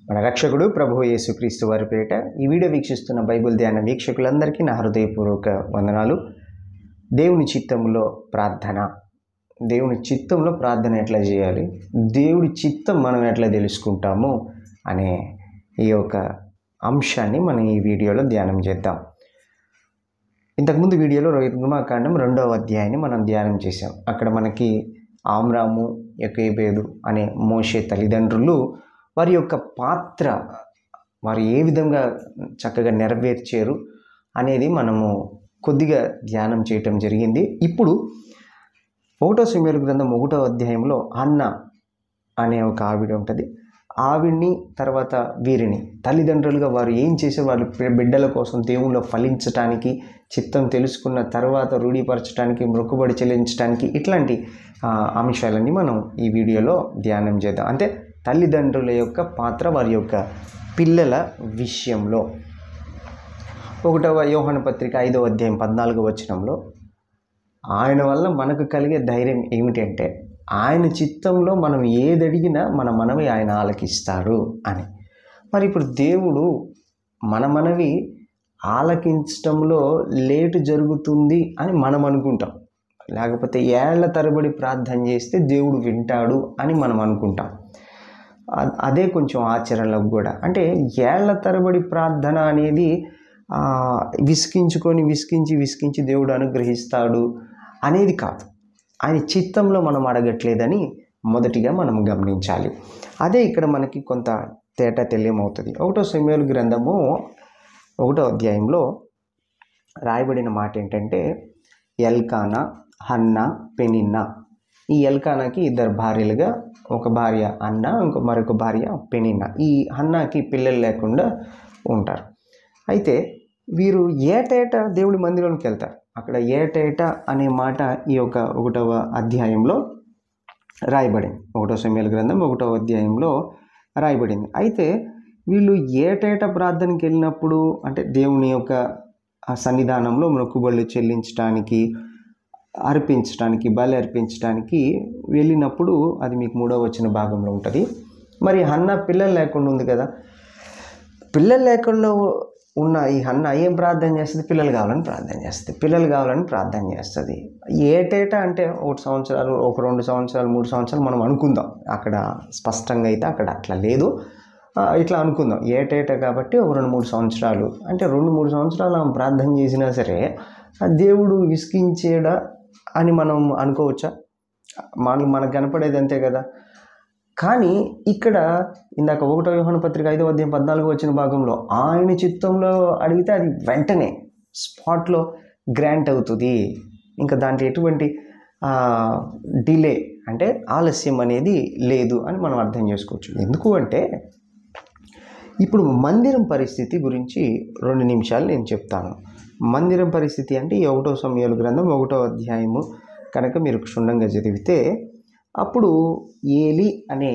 మన రక్షకుడు ప్రభువు యేసుక్రీస్తు వారి పేరిట ఈ వీడియో వీక్షిస్తున్న బైబిల్ ధ్యాన వీక్షకులందరికీ నా హృదయపూర్వక వందనాలు. దేవుని చిత్తంలో ప్రార్థన. దేవుని చిత్తంలో ప్రార్థన ఎట్లా చేయాలి, దేవుడి చిత్తం మనం ఎట్లా తెలుసుకుంటాము అనే ఈ యొక్క అంశాన్ని మనం ఈ వీడియోలో ధ్యానం చేద్దాం. ఇంతకుముందు వీడియోలో నిర్గమాకాండం 2వ అధ్యాయాన్ని మనం ధ్యానం చేసాం. అక్కడ మనకి ఆమ్రాము, యోకేబేదు అనే మోషే తల్లిదండ్రులు వారి యొక్క పాత్ర వారు ఏ విధంగా చక్కగా నెరవేర్చారు అనేది మనము కొద్దిగా ధ్యానం చేయటం జరిగింది. ఇప్పుడు 1వ సమూయేలు గ్రంథం 1వ అధ్యాయంలో హన్న అనే ఒక ఆవిడ ఉంటుంది. ఆవిడ్ని తర్వాత వీరిని తల్లిదండ్రులుగా వారు ఏం చేశారు, వాళ్ళ బిడ్డల కోసం దేవుళ్ళో ఫలించటానికి, చిత్తం తెలుసుకున్న తర్వాత రూఢీపరచడానికి, మొక్కుబడి చెల్లించడానికి, ఇట్లాంటి అంశాలన్నీ మనం ఈ వీడియోలో ధ్యానం చేద్దాం. అంటే తల్లిదండ్రుల యొక్క పాత్ర వారి యొక్క పిల్లల విషయంలో. 1వ యోహాను పత్రిక 5వ అధ్యాయం 14వ వచనంలో ఆయన వల్ల మనకు కలిగే ధైర్యం ఏమిటంటే ఆయన చిత్తంలో మనం ఏదడిగినా మన మనవి ఆయన ఆలకిస్తాడు అని. మరి ఇప్పుడు దేవుడు మన మనవి ఆలకించటంలో లేటు జరుగుతుంది అని మనం అనుకుంటాం, లేకపోతే ఏళ్ల తరబడి ప్రార్థన చేస్తే దేవుడు వింటాడు అని మనం అనుకుంటాం. అదే కొంచెం ఆచరణలకు కూడా, అంటే ఏళ్ల తరబడి ప్రార్థన అనేది విసికించి దేవుడు అనుగ్రహిస్తాడు అనేది కాదు. ఆయన చిత్తంలో మనం అడగట్లేదని మొదటిగా మనం గమనించాలి. అదే ఇక్కడ మనకి కొంత తేట తెలియమవుతుంది. 1వ సమూయేలు గ్రంథము 1వ అధ్యాయంలో రాయబడిన మాట ఏంటంటే ఎల్కానా, హన్నా, పెనిన్నా. ఈ ఎల్కానాకి 2 భార్యలుగా, ఒక భార్య అన్న, మరొక భార్య పెనిన్నా. ఈ హన్నాకి పిల్లలు లేకుండా ఉంటారు. అయితే వీరు ఏటేటా దేవుడి మందిరంలోకి వెళ్తారు. అక్కడ ఏటేటా అనే మాట ఈ యొక్క 1వ అధ్యాయంలో రాయబడింది. 1వ సమూయేలు గ్రంథం 1వ అధ్యాయంలో రాయబడింది. అయితే వీళ్ళు ఏటేటా ప్రార్థనకి వెళ్ళినప్పుడు, అంటే దేవుని యొక్క సన్నిధానంలో మొక్కుబడులు చెల్లించడానికి, బలి అర్పించడానికి వెళ్ళినప్పుడు, అది మీకు 3వ వచన భాగంలో ఉంటుంది. మరి హన్న పిల్లలు లేకుండా ఉంది కదా, పిల్లలు లేకుండా ఉన్న ఈ హన్న ఏం ప్రార్థన చేస్తుంది? పిల్లలు కావాలని ప్రార్థన చేస్తుంది. ఏటేటా అంటే 1 సంవత్సరాలు, 2 సంవత్సరాలు, 3 సంవత్సరాలు మనం అనుకుందాం. అక్కడ స్పష్టంగా అయితే అక్కడ అట్లా లేదు, ఇట్లా అనుకుందాం. ఏటేటా కాబట్టి 2-3 సంవత్సరాలు, అంటే 2-3 సంవత్సరాలు ఆమె ప్రార్థన చేసినా సరే దేవుడు విసిగించేడా అని మనం అనుకోవచ్చా? మనకు కనపడేది అంతే కదా. కానీ ఇక్కడ ఇందాక 1వ యోహాను పత్రిక 5వ అధ్యాయం 14వ వచన భాగంలో ఆయన చిత్తంలో అడిగితే అది వెంటనే స్పాట్లో గ్రాంట్ అవుతుంది. ఇంకా దాంట్లో ఎటువంటి డిలే, అంటే ఆలస్యం అనేది లేదు అని మనం అర్థం చేసుకోవచ్చు. ఎందుకు అంటే ఇప్పుడు మందిరం పరిస్థితి గురించి 2 నిమిషాలు నేను చెప్తాను. మందిరం పరిస్థితి అంటే ఈ 1వ సమూయేలు గ్రంథం 1వ అధ్యాయము కనుక మీరు క్షుణ్ణంగా చదివితే, అప్పుడు ఏలి అనే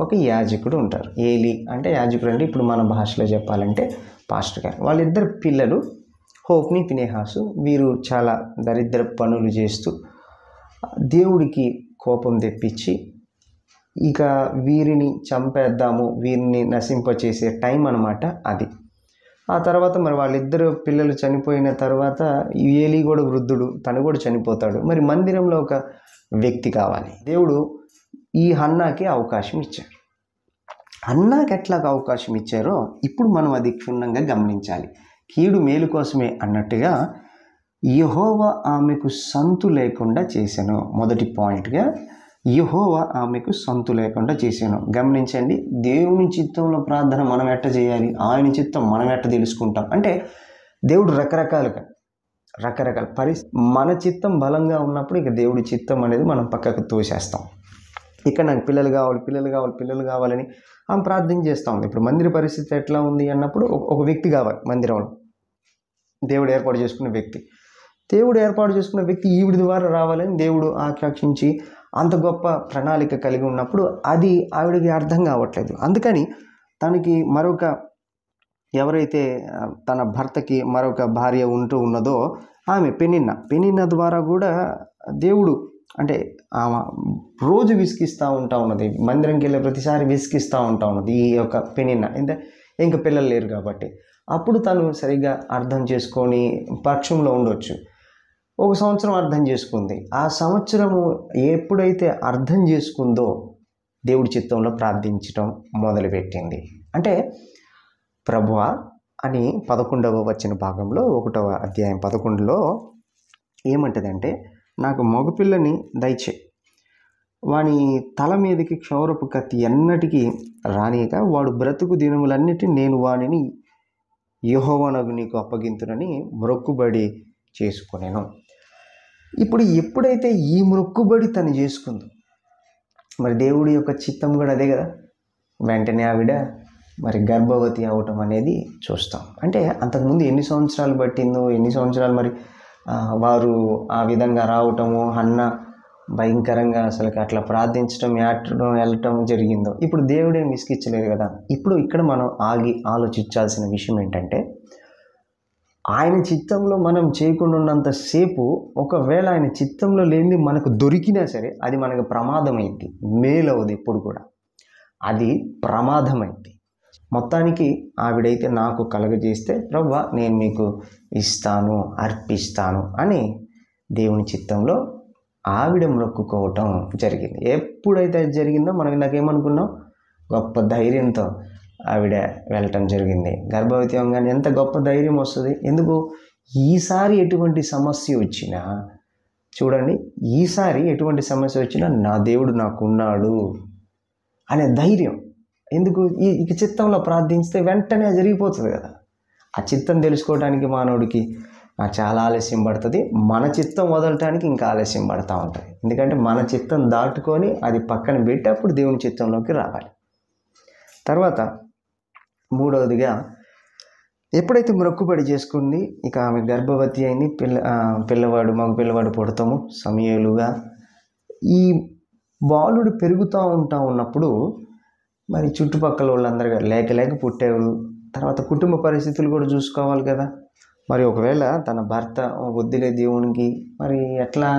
ఒక యాజకుడు ఉంటారు. ఏలి అంటే యాజకుడు, అంటే ఇప్పుడు మన భాషలో చెప్పాలంటే పాస్టర్ గారు. వాళ్ళిద్దరు పిల్లలు హోఫ్ని, ఫినెహాసు. వీరు చాలా దరిద్ర పనులు చేస్తూ దేవుడికి కోపం తెప్పించి ఇక వీరిని చంపేద్దాము, వీరిని నశింపచేసే టైం అన్నమాట అది. ఆ తర్వాత మరి వాళ్ళిద్దరు పిల్లలు చనిపోయిన తర్వాత ఏలి కూడా వృద్ధుడు, తను కూడా చనిపోతాడు. మరి మందిరంలో ఒక వ్యక్తి కావాలి. దేవుడు ఈ హన్నాకి అవకాశం ఇచ్చాడు. హన్నాకి ఎట్లాగ అవకాశం ఇచ్చారో ఇప్పుడు మనం అది క్షుణ్ణంగా గమనించాలి. కీడు మేలు కోసమే అన్నట్టుగా యెహోవా ఆమెకు సంతు లేకుండా చేశాను. మొదటి పాయింట్గా యెహోవా ఆమెకు సంతు లేకుండా చేశాను. గమనించండి, దేవుని చిత్తంలో ప్రార్థన మనం ఎట్ట చేయాలి, ఆయన చిత్తం మనం ఎట్ట తెలుసుకుంటాం అంటే దేవుడు రకరకాల మన చిత్తం బలంగా ఉన్నప్పుడు ఇక దేవుడి చిత్తం అనేది మనం పక్కకు తోసేస్తాం. ఇక్కడ నాకు పిల్లలు కావాలని ఆమె ప్రార్థన చేస్తూ ఉంది. ఇప్పుడు మందిర పరిస్థితి ఎట్లా ఉంది అన్నప్పుడు ఒక వ్యక్తి కావాలి మందిరంలో, దేవుడు ఏర్పాటు చేసుకున్న వ్యక్తి ఈవిడి ద్వారా రావాలని దేవుడు ఆకాంక్షించి అంత గొప్ప ప్రణాళిక కలిగి ఉన్నప్పుడు అది ఆవిడకి అర్థం కావట్లేదు. అందుకని తనకి మరొక ఎవరైతే తన భర్తకి మరొక భార్య ఉన్నదో ఆమె పెనిన్నా ద్వారా కూడా దేవుడు అంటే ఆమె రోజు విసిగిస్తూ ఉంటా ఉన్నది, మందిరంకి వెళ్ళే ప్రతిసారి విసిగిస్తూ ఉంటా ఉన్నది ఈ యొక్క పెనిన్న. ఇంకా పిల్లలు లేరు కాబట్టి. అప్పుడు తను సరిగ్గా అర్థం చేసుకొని పక్షంలో ఉండొచ్చు. 1 సంవత్సరం అర్థం చేసుకుంది. ఆ సంవత్సరము ఎప్పుడైతే అర్థం చేసుకుందో దేవుడి చిత్తంలో ప్రార్థించడం మొదలుపెట్టింది. అంటే ప్రభువా అని 11వ వచన భాగంలో 1వ అధ్యాయం 11లో ఏమంటదంటే, నాకు మగపిల్లని దయచే, వాని తల మీదకి క్షౌరపు కత్తి ఎన్నటికీ రానియక వాడు బ్రతుకు దినములన్నిటి నేను వానిని యెహోవానగు నీకు అప్పగింతునని మొక్కుబడి చేసుకునేను. ఇప్పుడు ఎప్పుడైతే ఈ మొక్కుబడి తను చేసుకుందో, మరి దేవుడి యొక్క చిత్తం కూడా అదే కదా, వెంటనే ఆవిడ మరి గర్భవతి అవటం అనేది చూస్తాం. అంటే అంతకుముందు ఎన్ని సంవత్సరాలు పట్టిందో, ఎన్ని సంవత్సరాలు మరి వారు ఆ విధంగా రావటము, హన్న భయంకరంగా అసలుకి అట్లా ప్రార్థించడం, వెళ్ళటం జరిగిందో. ఇప్పుడు దేవుడే విసిగిచ్చలేదు కదా. ఇప్పుడు ఇక్కడ మనం ఆగి ఆలోచించాల్సిన విషయం ఏంటంటే, ఆయన చిత్తంలో మనం చేయకుండా ఉన్నంతసేపు ఒకవేళ ఆయన చిత్తంలో లేనిది మనకు దొరికినా సరే అది మనకు ప్రమాదమైంది, మేలవుది. ఎప్పుడు కూడా అది ప్రమాదమైంది. మొత్తానికి ఆవిడైతే నాకు కలగజేస్తే ప్రభువా నేను మీకు ఇస్తాను, అర్పిస్తాను అని దేవుని చిత్తంలో ఆవిడ మొక్కుకోవటం జరిగింది. ఎప్పుడైతే అది జరిగిందో మనం ఇందాకేమనుకున్నాం, గొప్ప ధైర్యంతో ఆవిడ వెళ్ళటం జరిగింది. గర్భవతి అవగానే ఎంత గొప్ప ధైర్యం వస్తుంది. ఎందుకు? ఈసారి ఎటువంటి సమస్య వచ్చినా చూడండి, ఈసారి ఎటువంటి సమస్య వచ్చినా నా దేవుడు నాకున్నాడు అనే ధైర్యం. ఎందుకు? ఈ చిత్తంలో ప్రార్థించితే వెంటనే జరిగిపోతుంది కదా. ఆ చిత్తం తెలుసుకోవడానికి మానవుడికి చాలా ఆలస్యం పడుతుంది. మన చిత్తం వదలటానికి ఇంకా ఆలస్యం పడుతూ ఉంటుంది. ఎందుకంటే మన చిత్తం దాటుకొని అది పక్కన పెట్టి అప్పుడు దేవుని చిత్తంలోకి రావాలి. తర్వాత 3వదిగా ఎప్పుడైతే మొక్కుబడి చేసుకుంది, ఇక ఆమె గర్భవతి అయింది. మగ పిల్లవాడు పుడతాము సమూయేలుగా. ఈ బాలుడు పెరుగుతూ ఉన్నప్పుడు మరి చుట్టుపక్కల వాళ్ళందరూ లేక పుట్టాడు. తర్వాత కుటుంబ పరిస్థితులు కూడా చూసుకోవాలి కదా. మరి ఒకవేళ తన భర్త వద్దులే దేవునికి, మరి ఎట్లా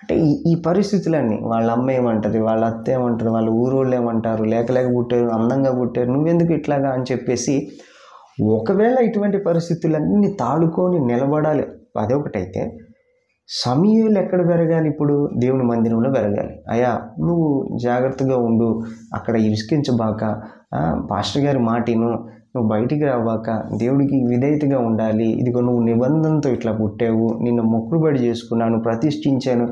అంటే ఈ పరిస్థితులన్నీ, వాళ్ళ అమ్మ ఏమంటుంది, వాళ్ళ అత్త ఏమంటారు, వాళ్ళ ఊరోళ్ళు ఏమంటారు, లేక పుట్టారు, అందంగా పుట్టారు, నువ్వెందుకు ఇట్లాగా అని చెప్పేసి, ఒకవేళ ఇటువంటి పరిస్థితులన్నీ తాడుకొని నిలబడాలి అదొకటైతే, సమూయేలు ఎక్కడ పెరగాలి? ఇప్పుడు దేవుని మందిరంలో పెరగాలి. అయ్యా నువ్వు జాగ్రత్తగా ఉండు, అక్కడ ఇసుకించబాక, పాస్టర్ గారి మాటిను, నువ్వు బయటికి రావాక, దేవుడికి విధేయతగా ఉండాలి. ఇదిగో నువ్వు నిబంధనతో ఇట్లా పుట్టావు, నిన్ను మొక్కుబడి చేసుకున్నాను, ప్రతిష్ఠించాను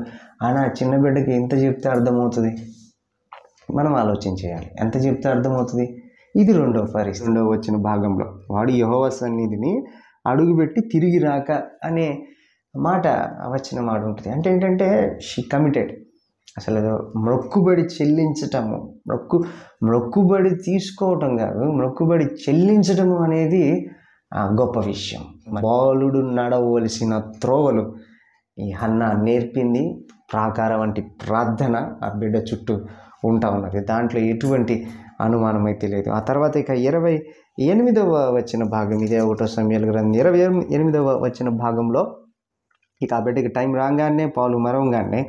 అని ఆ చిన్న బిడ్డకి ఎంత చెప్తే అర్థమవుతుంది? మనం ఆలోచన చేయాలి. ఎంత చెప్తే అర్థమవుతుంది? ఇది 2వ పరిస్థితి. 2వ వచ్చిన భాగంలో వాడు యెహోవా సన్నిధిని అడుగుపెట్టి తిరిగి రాక అనే వచ్చిన మాట ఉంటుంది. అంటే ఏంటంటే షీ కమిటెడ్. అసలు మొక్కుబడి చెల్లించటము, మొక్కుబడి తీసుకోవటం కాదు, మొక్కుబడి చెల్లించటము అనేది గొప్ప విషయం. బాలుడు నడవలసిన త్రోవలు ఈ హన్న నేర్పింది. ప్రాకారం వంటి ప్రార్థన ఆ బిడ్డ చుట్టూ ఉంటా ఉన్నది. దాంట్లో ఎటువంటి అనుమానం అయితే లేదు. ఆ తర్వాత ఇక 28వ వచ్చిన భాగం, ఇదే 1వ సమూయేలు గ్రంథం 28వ వచ్చిన భాగంలో ఇక ఆ బిడ్డకి టైం రాగానే, పాలు మరవగానే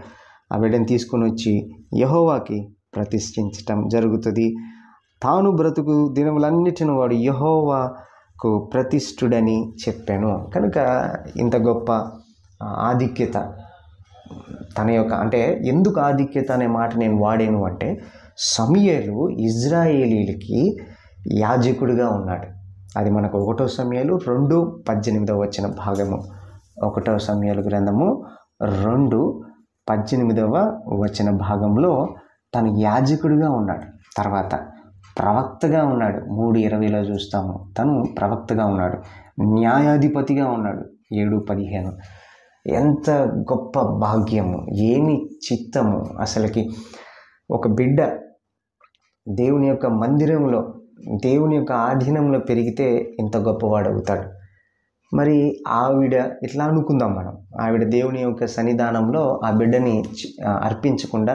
ఆ బిడ్డని తీసుకొని వచ్చి యెహోవాకి ప్రతిష్ఠించటం జరుగుతుంది. తాను బ్రతుకు దినములన్నిటిని వాడు యెహోవాకు ప్రతిష్ఠుడని చెప్పాను. కనుక ఇంత గొప్ప ఆధిక్యత తన యొక్క, అంటే ఎందుకు ఆధిక్యత అనే మాట నేను వాడాను అంటే, సమూయేలు ఇజ్రాయేలీలకి యాజకుడిగా ఉన్నాడు. అది మనకు 1వ సమూయేలు 2:18 వచ్చిన భాగము. 1వ సమూయేలు గ్రంథము 2:18 వచ్చిన భాగంలో తను యాజకుడిగా ఉన్నాడు. తర్వాత ప్రవక్తగా ఉన్నాడు. 3:20లో చూస్తాము, తను ప్రవక్తగా ఉన్నాడు. న్యాయాధిపతిగా ఉన్నాడు 7:15. ఎంత గొప్ప భాగ్యము, ఏమి చిత్తము. అసలుకి ఒక బిడ్డ దేవుని యొక్క మందిరంలో, దేవుని యొక్క ఆధీనంలో పెరిగితే ఇంత గొప్పవాడు అవుతాడు. మరి ఆవిడ ఇట్లా అనుకుందాం మనం, ఆవిడ దేవుని యొక్క సన్నిధానంలో ఆ బిడ్డని అర్పించకుండా,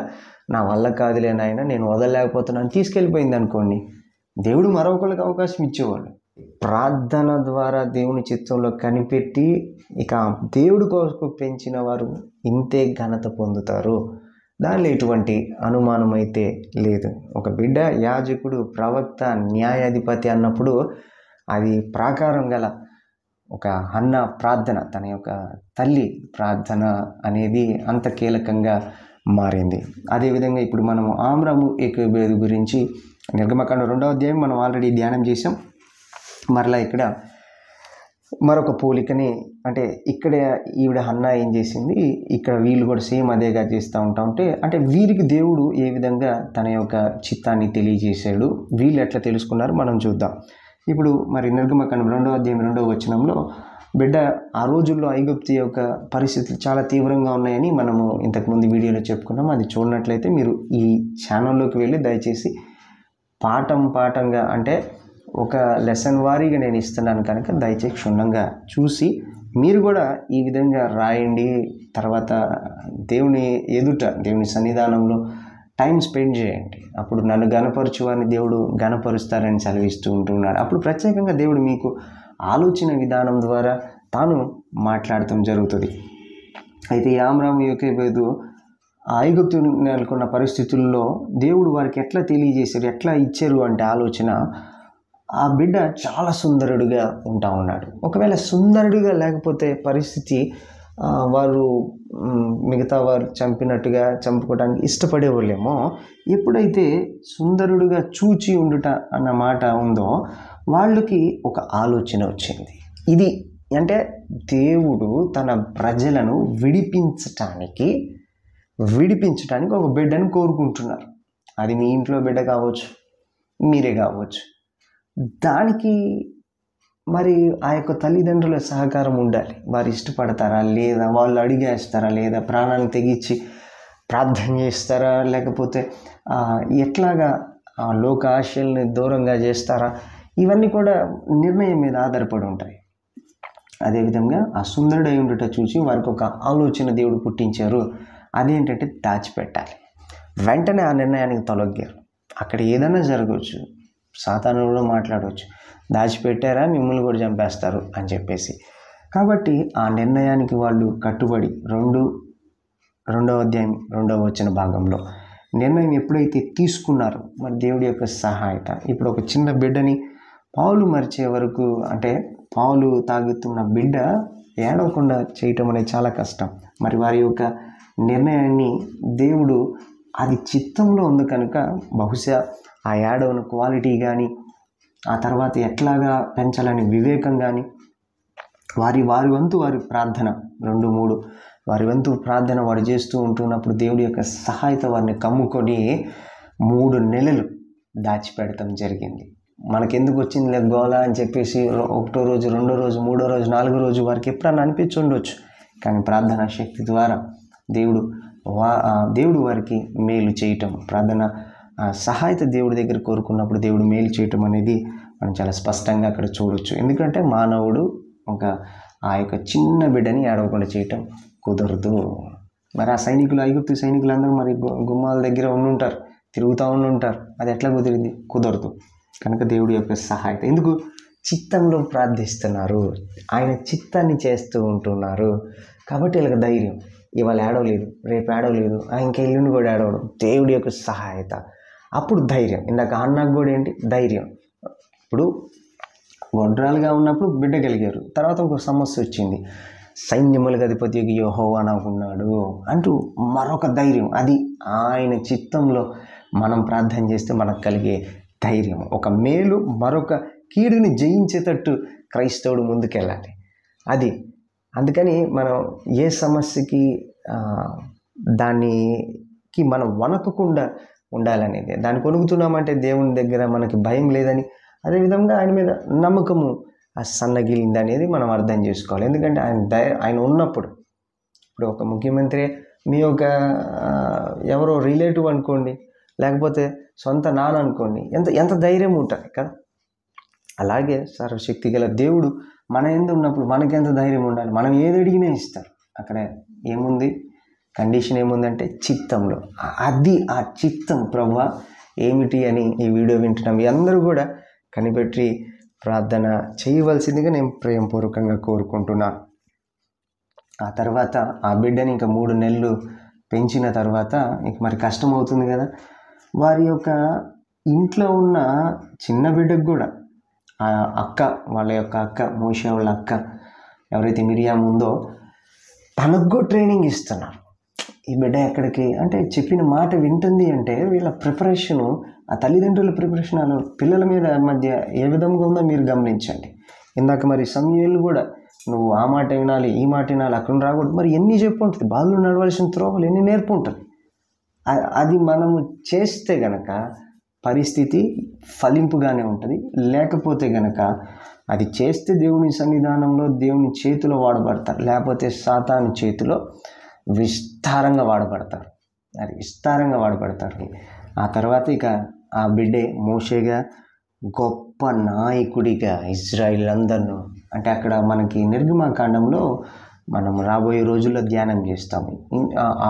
నా వల్ల కాదులే నాయన, నేను వదలలేకపోతున్నాను తీసుకెళ్ళిపోయింది అనుకోండి, దేవుడు మరొకరికి అవకాశం ఇచ్చేవాడు. ప్రార్థన ద్వారా దేవుని చిత్తంలో కనిపెట్టి ఇక దేవుడి కోసం పెంచిన వారు ఇంతే ఘనత పొందుతారు. దానిలో ఎటువంటి అనుమానం అయితే లేదు. ఒక బిడ్డ యాజకుడు, ప్రవక్త, న్యాయాధిపతి అన్నప్పుడు అది ప్రాకారం గల ఒక హన్న ప్రార్థన, తన యొక్క తల్లి ప్రార్థన అనేది అంత కీలకంగా మారింది. అదేవిధంగా ఇప్పుడు మనం ఆమ్రాము యోకేబేదు గురించి నిర్గమకాండం 2వ అధ్యాయం మనం ఆల్రెడీ ధ్యానం చేసాం. మరలా ఇక్కడ మరొక పోలికని, అంటే ఇక్కడ ఈవిడ హన్నా ఏం చేసింది, ఇక్కడ వీళ్ళు కూడా సేమ్ అదేగా చేస్తూ ఉంటా ఉంటే, అంటే వీరికి దేవుడు ఏ విధంగా తన యొక్క చిత్తాన్ని తెలియజేశాడు, వీళ్ళు ఎట్లా తెలుసుకున్నారు మనం చూద్దాం. ఇప్పుడు మరి నిర్గమకాండం 2వ అధ్యాయం 2వ వచనంలో, బిడ్డ ఆ రోజుల్లో ఐగుప్తు యొక్క పరిస్థితులు చాలా తీవ్రంగా ఉన్నాయని మనము ఇంతకుముందు వీడియోలో చెప్పుకున్నాం. అది చూడనట్లయితే మీరు ఈ ఛానల్లోకి వెళ్ళి దయచేసి పాఠంగా, అంటే ఒక లెసన్ వారీగా నేను ఇస్తున్నాను కనుక దయచేసి క్షుణ్ణంగా చూసి మీరు కూడా ఈ విధంగా రాయండి. తర్వాత దేవుని ఎదుట, దేవుని సన్నిధానంలో టైం స్పెండ్ చేయండి. అప్పుడు నన్ను గణపరచు వారిని దేవుడు గణపరుస్తారని సెలవిస్తూ ఉంటున్నాడు. అప్పుడు ప్రత్యేకంగా దేవుడు మీకు ఆలోచన విధానం ద్వారా తాను మాట్లాడటం జరుగుతుంది. అయితే ఆమ్రాము యోకేబేదు ఐగుప్తు నెలకొన్న పరిస్థితుల్లో దేవుడు వారికి ఎట్లా తెలియజేశారు, ఎట్లా ఇచ్చారు అంటే ఆలోచన, ఆ బిడ్డ చాలా సుందరుడిగా ఉంటా ఉన్నాడు. ఒకవేళ సుందరుడిగా లేకపోతే పరిస్థితి, వారు మిగతా వారు చంపినట్టుగా చంపుకోవడానికి ఇష్టపడేవాళ్ళేమో. ఎప్పుడైతే సుందరుడిగా చూచి ఉండుట అన్న మాట ఉందో వాళ్ళకి ఒక ఆలోచన వచ్చింది. ఇది అంటే దేవుడు తన ప్రజలను విడిపించటానికి ఒక బిడ్డను కోరుకుంటున్నారు. అది మీ ఇంట్లో బిడ్డ కావచ్చు, మీరే కావచ్చు. దానికి మరి ఆ యొక్క తల్లిదండ్రుల సహకారం ఉండాలి. వారు ఇష్టపడతారా లేదా, వాళ్ళు అడిగేస్తారా లేదా, ప్రాణాన్ని తెగించి ప్రార్థన చేస్తారా, లేకపోతే ఎట్లాగా లోక ఆశల్ని దూరంగా చేస్తారా, ఇవన్నీ కూడా నిర్ణయం మీద ఆధారపడి ఉంటాయి. అదేవిధంగా ఆ సుందరుడై ఉండట చూసి వారికి ఒక ఆలోచన దేవుడు పుట్టించారు. అదేంటంటే దాచిపెట్టాలి. వెంటనే ఆ నిర్ణయానికి తొలగారు. అక్కడ ఏదైనా జరగవచ్చు, సాతాను కూడా మాట్లాడవచ్చు, దాచిపెట్టారా మిమ్మల్ని కూడా చంపేస్తారు అని చెప్పేసి. కాబట్టి ఆ నిర్ణయానికి వాళ్ళు కట్టుబడి 2వ అధ్యాయం 2వ వచన భాగంలో నిర్ణయం ఎప్పుడైతే తీసుకున్నారో, మరి దేవుడి యొక్క సహాయత, ఇప్పుడు ఒక చిన్న బిడ్డని పాలు మరిచే వరకు, అంటే పాలు తాగుతున్న బిడ్డ ఏడవకుండా చేయటం అనేది చాలా కష్టం. మరి వారి యొక్క నిర్ణయాన్ని దేవుడు అది చిత్తంలో ఉంది కనుక బహుశా ఆ ఏడవని క్వాలిటీ కానీ, ఆ తర్వాత ఎట్లాగా పెంచాలని వివేకం కానీ, వారి వంతు వారి ప్రార్థన 2-3 వారి వంతు ప్రార్థన వాడు చేస్తూ ఉంటున్నప్పుడు దేవుడి యొక్క సహాయత వారిని కమ్ముకొని 3 నెలలు దాచిపెడతాం జరిగింది. మనకెందుకు వచ్చింది లేదు గోళ అని చెప్పేసి 1వ రోజు, 2వ రోజు, 3వ రోజు, 4వ రోజు వారికి ఎప్పుడన్నా అనిపించుండొచ్చు. కానీ ప్రార్థనా శక్తి ద్వారా దేవుడు వారికి మేలు చేయటం, ప్రార్థన సహాయత దేవుడి దగ్గర కోరుకున్నప్పుడు దేవుడు మేలు చేయటం అనేది మనం చాలా స్పష్టంగా అక్కడ చూడవచ్చు. ఎందుకంటే మానవుడు ఆ యొక్క చిన్న బిడ్డని ఏడవకుండా చేయటం కుదరదు. మరి ఆ సైనికులు, ఐగుప్తు సైనికులందరూ మరి గుమ్మాల దగ్గర ఉండుంటారు, తిరుగుతూ ఉండుంటారు. అది ఎట్లా కుదిరింది? కుదరదు. కనుక దేవుడి యొక్క సహాయత, ఎందుకు చిత్తంలో ప్రార్థిస్తున్నారు, ఆయన చిత్తాన్ని చేస్తూ ఉంటున్నారు. కాబట్టి వీళ్ళకి ధైర్యం, ఇవాళ ఏడవలేదు, రేపు ఏడవలేదు, ఇంకా ఎల్లుండి కూడా ఏడవడం, దేవుడి యొక్క సహాయత. అప్పుడు ధైర్యం. ఇందాక అన్నకు కూడా ఏంటి ధైర్యం. ఇప్పుడు ఒంటరాలుగా ఉన్నప్పుడు బిడ్డ కలిగారు, తర్వాత ఒక సమస్య వచ్చింది, సైన్యములకు అధిపతి యెహోవా నాకున్నాడు అంటూ మరొక ధైర్యం. అది ఆయన చిత్తంలో మనం ప్రార్థన చేస్తే మనకు కలిగే ధైర్యం. ఒక మేలు మరొక కీడుని జయించేటట్టు క్రైస్తవుడు ముందుకెళ్ళాలి. అది అందుకని మనం ఏ సమస్యకి దానికి మనం వణకకుండా ఉండాలనేది. దాన్ని కొనుగుతున్నామంటే దేవుని దగ్గర మనకి భయం లేదని, అదేవిధంగా ఆయన మీద నమ్మకము సన్నగిలింది అనేది మనం అర్థం చేసుకోవాలి. ఎందుకంటే ఆయన ఉన్నప్పుడు, ఇప్పుడు ఒక ముఖ్యమంత్రి మీ యొక్క ఎవరో రిలేటివ్ అనుకోండి, లేకపోతే సొంత నాన్న అనుకోండి, ఎంత ధైర్యం ఉంటుంది కదా. అలాగే సర్వశక్తి గల దేవుడు మన యందు ఉన్నప్పుడు మనకెంత ధైర్యం ఉండాలి. మనం ఏది అడిగినా ఇస్తారు. అక్కడ ఏముంది, కండిషన్ ఏముందంటే చిత్తంలో. అది ఆ చిత్తం ప్రభువా ఏమిటి అని ఈ వీడియో వింటున్నాం. మీ అందరూ కూడా కనిపెట్టి ప్రార్థన చేయవలసిందిగా నేను ప్రేమపూర్వకంగా కోరుకుంటున్నాను. ఆ తర్వాత ఆ బిడ్డని ఇంకా 3 నెలలు పెంచిన తర్వాత ఇంక మరి కష్టం అవుతుంది కదా. వారి యొక్క ఇంట్లో ఉన్న చిన్న బిడ్డకు కూడా ఆ అక్క, వాళ్ళ యొక్క అక్క, మోషే వాళ్ళ అక్క ఎవరైతే మిరియాము ఉందో తనకు కూడా ట్రైనింగ్ ఇస్తున్నారు. ఈ బిడ్డ ఎక్కడికి అంటే చెప్పిన మాట వింటుంది అంటే వీళ్ళ ప్రిపరేషను, ఆ తల్లిదండ్రుల ప్రిపరేషన్ అలా పిల్లల మీద మధ్య ఏ విధంగా ఉందో మీరు గమనించండి. ఇందాక మరి సమూయేలు కూడా నువ్వు ఆ మాట వినాలి, ఈ మాట వినాలి, అక్కడ రాకూడదు, మరి ఎన్ని చెప్పు ఉంటుంది. బాలు నడవలసిన త్రోవలు ఎన్ని నేర్పు ఉంటుంది. అది మనము చేస్తే గనక పరిస్థితి ఫలింపుగానే ఉంటుంది. లేకపోతే గనక అది చేస్తే దేవుని సన్నిధానంలో దేవుని చేతిలో వాడబడతారు, లేకపోతే సాతాను చేతిలో విస్తారంగా వాడబడతారు. అది విస్తారంగా వాడబడతారు. ఆ తర్వాత ఇక ఆ బిడ్డే మోషేగా గొప్ప నాయకుడిగా ఇజ్రాయిల్ అందరిను, అంటే అక్కడ మనకి నిర్గమకాండంలో మనం రాబోయే రోజుల్లో ధ్యానం చేస్తాము.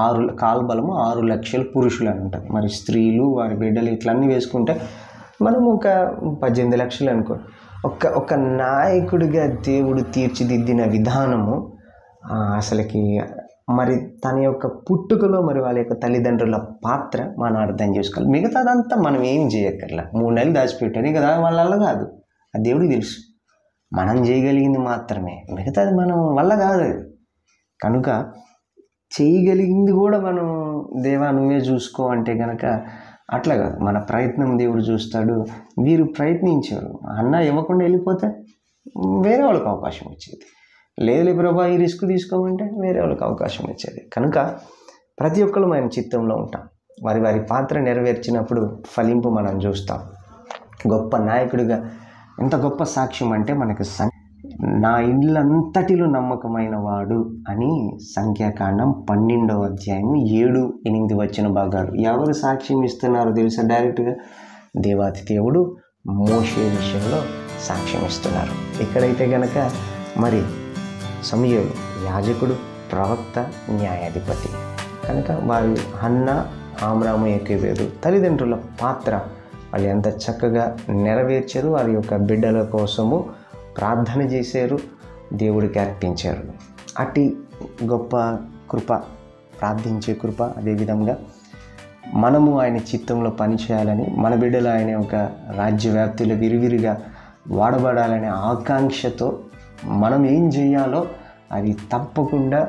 6 కాల్బలము 6 లక్షల పురుషులు అని ఉంటుంది. మరి స్త్రీలు వారి బిడ్డలు ఇట్లన్నీ వేసుకుంటే మనం ఒక 18 లక్షలు అనుకో. ఒక నాయకుడిగా దేవుడు తీర్చిదిద్దిన విధానము అసలుకి మరి తన యొక్క పుట్టుకలో మరి వాళ్ళ యొక్క తల్లిదండ్రుల పాత్ర మనం అర్థం చేసుకోవాలి. మిగతాదంతా మనం ఏం చేయక్కర్లా. 3 నెలలు దాచిపెట్టారు కదా, వాళ్ళ కాదు, అది దేవుడికి తెలుసు. మనం చేయగలిగింది మాత్రమే, మిగతాది మనం వల్ల కాదు. కనుక చేయగలిగింది కూడా మనం దేవా నువ్వే చూసుకో అంటే కనుక అట్లా కాదు. మన ప్రయత్నం దేవుడు చూస్తాడు. వీరు ప్రయత్నించారు. అన్న ఇవ్వకుండా వెళ్ళిపోతే వేరే వాళ్ళకి అవకాశం వచ్చేది. లేదు ప్రభా ఈ రిస్క్ తీసుకోమంటే వేరే వాళ్ళకి అవకాశం వచ్చేది. కనుక ప్రతి ఒక్కరు మన చిత్తంలో ఉంటాం. వారి వారి పాత్ర నెరవేర్చినప్పుడు ఫలింపు మనం చూస్తాం. గొప్ప నాయకుడిగా ఎంత గొప్ప సాక్ష్యం అంటే మనకు నా ఇళ్ళంతటిలో నమ్మకమైన వాడు అని సంఖ్యాకాండం 12వ అధ్యాయము 7-8 వచ్చిన భాగాలు. ఎవరు సాక్ష్యం ఇస్తున్నారో తెలుసా? డైరెక్ట్గా దేవాతి దేవుడు మోషే విషయంలో సాక్ష్యం ఇస్తున్నారు. ఇక్కడైతే గనక మరి సమూయేలు యాజకుడు, ప్రవక్త, న్యాయాధిపతి. కనుక వారు హన్నా, ఆమ్రాము, యోకెబెదు తల్లిదండ్రుల పాత్ర వాళ్ళు ఎంత చక్కగా నెరవేర్చారు. వారి యొక్క బిడ్డల కోసము ప్రార్థన చేశారు, దేవుడికి అర్పించారు. అట్టి గొప్ప కృప, ప్రార్థించే కృప, అదేవిధంగా మనము ఆయన చిత్తంలో పనిచేయాలని, మన బిడ్డలు ఆయన ఒక రాజ్యవ్యాప్తిలో విరివిరిగా వాడబడాలనే ఆకాంక్షతో మనం ఏం చేయాలో అది తప్పకుండా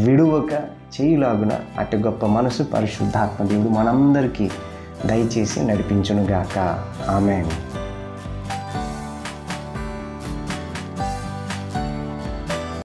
విడువక చేయలాగున అటు గొప్ప మనసు పరిశుద్ధాత్మ దేవుడు మనందరికీ దయచేసి నడిపించునుగాక. ఆమేన్.